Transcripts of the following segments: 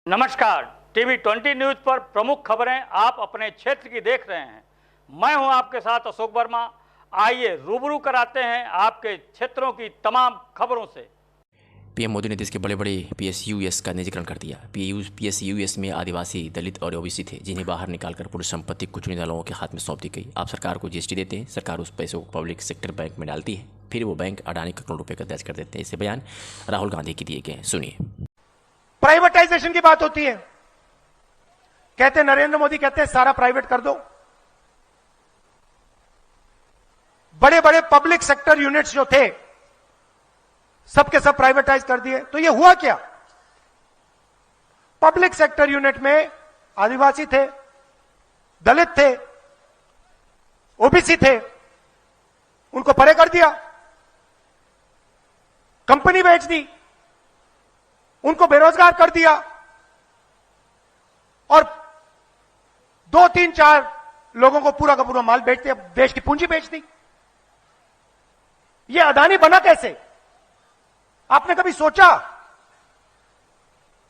नमस्कार, TV 20 news पर प्रमुख खबरें आप अपने क्षेत्र की देख रहे हैं। मैं हूं आपके साथ अशोक वर्मा। आइए रूबरू कराते हैं आपके क्षेत्रों की तमाम खबरों से। पीएम मोदी ने देश के बड़े बड़े पीएसयूएस का निजीकरण कर दिया। पीएसयूएस में आदिवासी, दलित और ओबीसी थे, जिन्हें बाहर निकालकर पूरी संपत्ति कुछ चुनिंदा लोगों के हाथ में सौंप दी गई। आप सरकार को जीएसटी देते हैं, सरकार उस पैसों को पब्लिक सेक्टर बैंक में डालती है, फिर वो बैंक अडानी करोड़ों रुपए का दर्ज कर देते हैं। इसे बयान राहुल गांधी की दिए गए हैं, सुनिए। प्राइवेटाइजेशन की बात होती है, कहते नरेंद्र मोदी कहते हैं सारा प्राइवेट कर दो। बड़े बड़े पब्लिक सेक्टर यूनिट्स जो थे सबके सब प्राइवेटाइज कर दिए। तो ये हुआ क्या? पब्लिक सेक्टर यूनिट में आदिवासी थे, दलित थे, ओबीसी थे, उनको परे कर दिया, कंपनी बेच दी, उनको बेरोजगार कर दिया और 2, 3, 4 लोगों को पूरा का पूरा माल बेच दिया, देश की पूंजी बेच दी। ये अदानी बना कैसे? आपने कभी सोचा?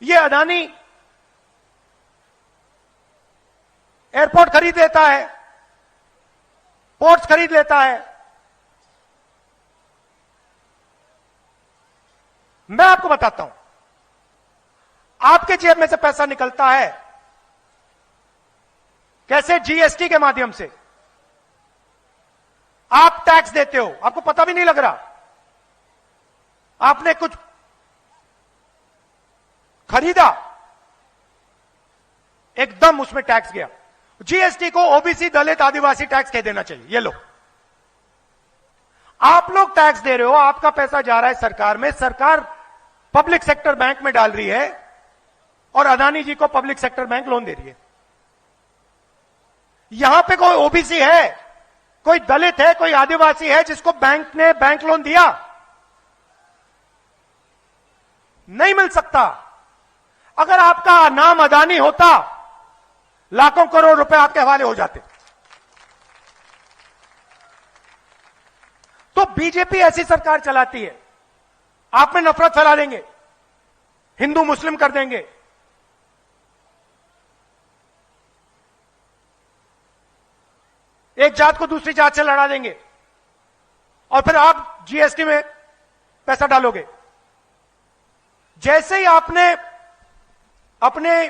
ये अदानी एयरपोर्ट खरीद लेता है, पोर्ट्स खरीद लेता है। मैं आपको बताता हूं, आपके जेब में से पैसा निकलता है कैसे? जीएसटी के माध्यम से। आप टैक्स देते हो, आपको पता भी नहीं लग रहा। आपने कुछ खरीदा, एकदम उसमें टैक्स गया। जीएसटी को ओबीसी, दलित, आदिवासी टैक्स कह देना चाहिए। ये लो, आप लोग टैक्स दे रहे हो, आपका पैसा जा रहा है सरकार में, सरकार पब्लिक सेक्टर बैंक में डाल रही है और अदानी जी को पब्लिक सेक्टर बैंक लोन दे रही है। यहां पे कोई ओबीसी है, कोई दलित है, कोई आदिवासी है जिसको बैंक ने बैंक लोन दिया? नहीं मिल सकता। अगर आपका नाम अदानी होता, लाखों करोड़ रुपए आपके हवाले हो जाते। तो बीजेपी ऐसी सरकार चलाती है, आप में नफरत फैला देंगे, हिंदू मुस्लिम कर देंगे। एक जात को दूसरी जात से लड़ा देंगे और फिर आप जीएसटी में पैसा डालोगे। जैसे ही आपने अपने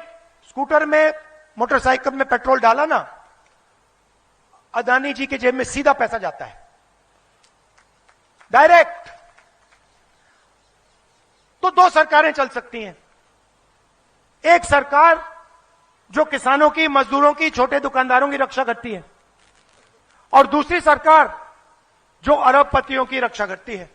स्कूटर में, मोटरसाइकिल में पेट्रोल डाला ना, अदानी जी के जेब में सीधा पैसा जाता है, डायरेक्ट। तो 2 सरकारें चल सकती हैं। एक सरकार जो किसानों की, मजदूरों की, छोटे दुकानदारों की रक्षा करती है और दूसरी सरकार जो अरबपतियों की रक्षा करती है।